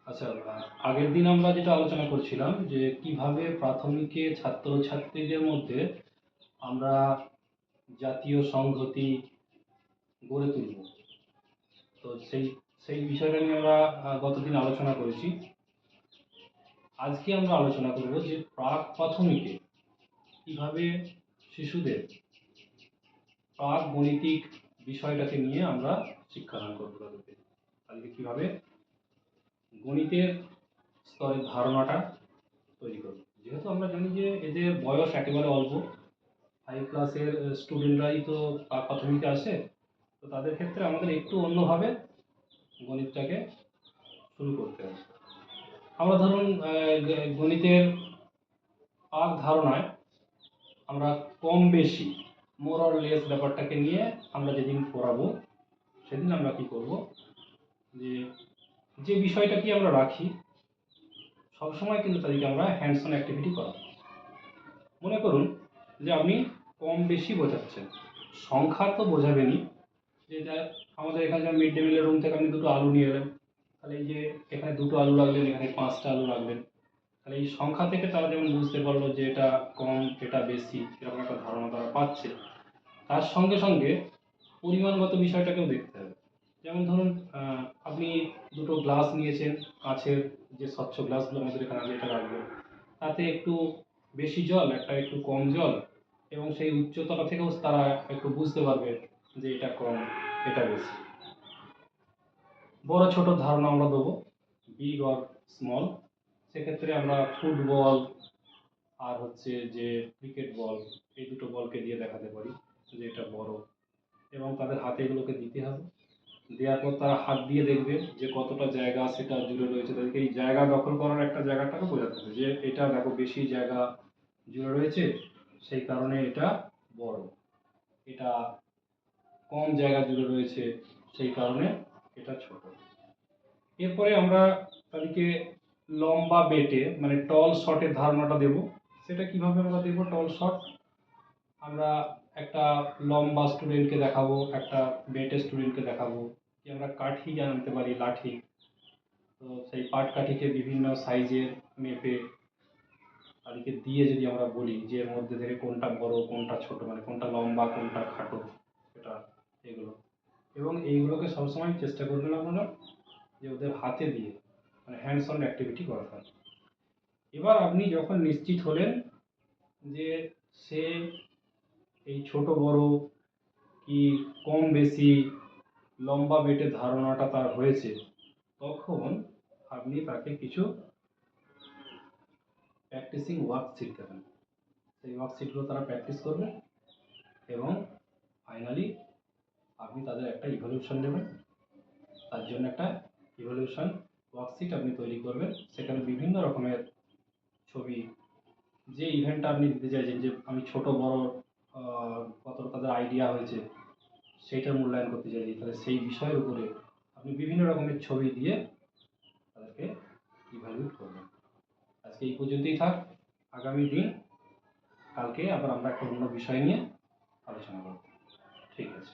আচ্ছা, আগের দিন আমরা যেটা আলোচনা করছিলাম যে কিভাবে প্রাথমিকে ছাত্রছাত্রীদের মধ্যে আমরা জাতীয় সংহতি গড়ে তুলব। তো সেই সেই বিষয়টা নিয়ে আমরা গতদিন আলোচনা করেছি। আজকে আমরা আলোচনা করব যে প্রাক প্রাথমিকে কিভাবে শিশুদের প্রাক গণিতিক বিষয়টাকে নিয়ে আমরা শিক্ষাদান করবো তাদেরকে। আজকে কিভাবে গণিতের স্তরের ধারণাটা তৈরি করব। যেহেতু আমরা জানি যে এদের বয়স একেবারে অল্প, 5 ক্লাসের স্টুডেন্টরাই তো প্রাথমিকে আসে, তো তাদের ক্ষেত্রে আমাদের একটু অন্যভাবে গণিতটাকে শুরু করতে হবে। আমরা ধরুন গণিতের পাক ধারণায় আমরা কম বেশি মোর অর লেস ব্যাপারটাকে নিয়ে আমরা যেদিন পড়াবো সেদিন আমরা কি করব, যে যে বিষয়টা কি আমরা রাখি সবসময় কিন্তু তাদেরকে আমরা হ্যান্ডস অন অ্যাক্টিভিটি করাবো। মনে করুন যে আপনি কম বেশি বোঝাচ্ছেন, সংখ্যা তো বোঝাবেনই, যেটা আমাদের এখানে যেমন মিড ডে মিলের রুম থেকে আপনি দুটো আলু নিয়ে এলেন, তাহলে এই যে এখানে দুটো আলু রাখলেন, এখানে 5টা আলু রাখলেন, তাহলে এই সংখ্যা থেকে তারা যেমন বুঝতে পারলো যে এটা কম এটা বেশি, এরকম একটা ধারণা তারা পাচ্ছে। তার সঙ্গে সঙ্গে পরিমাণগত বিষয়টাকেও দেখতে হবে। যেমন ধরুন আপনি দুটো গ্লাস নিয়েছেন, কাঁচের যে স্বচ্ছ গ্লাসগুলো আমাদের এখানে আছে এটা রাখবেন, তাতে একটু বেশি জল, একটা একটু কম জল, এবং সেই উচ্চতা থেকেও তারা একটু বুঝতে পারবে যে এটা কম এটা বেশি। বড় ছোট ধারণা আমরা দেবো, বিগ অর স্মল। সেক্ষেত্রে আমরা ফুটবল আর হচ্ছে যে ক্রিকেট বল, এই দুটো বলকে দিয়ে দেখাতে পারি যে এটা বড়, এবং তাদের হাতে এগুলোকে দিতে হবে। দেওয়ার পর তারা হাত দিয়ে দেখবে যে কতটা জায়গা সেটা জুড়ে রয়েছে। তাদেরকে এই জায়গা দখল করার একটা জায়গাটাকে বোঝাতে হবে যে এটা দেখো বেশি জায়গা জুড়ে রয়েছে, সেই কারণে এটা বড়। এটা কম জায়গা জুড়ে রয়েছে, সেই কারণে এটা ছোট। এরপরে আমরা তাদেরকে লম্বা বেটে মানে টল শটের ধারণাটা দেব। সেটা কিভাবে আমরা দেব টল শট? আমরা একটা লম্বা স্টুডেন্টকে দেখাবো, একটা বেটে স্টুডেন্টকে দেখাবো, যে আমরা কাঠি আনতে পারি, লাঠি। তো সেই পাটকাঠিকে বিভিন্ন সাইজের মেপে তাদেরকে দিয়ে যদি আমরা বলি যে এর মধ্যে থেকে কোনটা বড় কোনটা ছোট, মানে কোনটা লম্বা কোনটা খাটো, সেটা এগুলো। এবং এইগুলোকে সবসময় চেষ্টা করবেন আপনারা যে ওদের হাতে দিয়ে মানে হ্যান্ডস অন অ্যাক্টিভিটি করাতে। এবার আপনি যখন নিশ্চিত হলেন যে সে এই ছোট বড় কি কম বেশি লম্বা বেটের ধারণাটা তার হয়েছে, তখন আপনি তাকে কিছু প্র্যাকটিসিং ওয়ার্কশিট দেবেন। সেই ওয়ার্কশিটগুলো তারা প্র্যাকটিস করবে, এবং ফাইনালি আপনি তাদের একটা ইভ্যালুয়েশন দেবেন। তার জন্য একটা ইভ্যালুয়েশন ওয়ার্কশিট আপনি তৈরি করবেন। সেখানে বিভিন্ন রকমের ছবি, যে ইভেন্টটা আপনি দিতে চাইছেন, যে আমি ছোট বড় কতটা তাদের আইডিয়া হয়েছে সেইটার মূল্যায়ন করতে চাইছি, তাহলে সেই বিষয়ের উপরে আপনি বিভিন্ন রকমের ছবি দিয়ে তাদেরকে ইভ্যালুয়েট করবেন। আজকে এই পর্যন্তই থাক। আগামী দিন কালকে আবার আমরা একটা অন্য বিষয় নিয়ে আলোচনা করব। ঠিক আছে।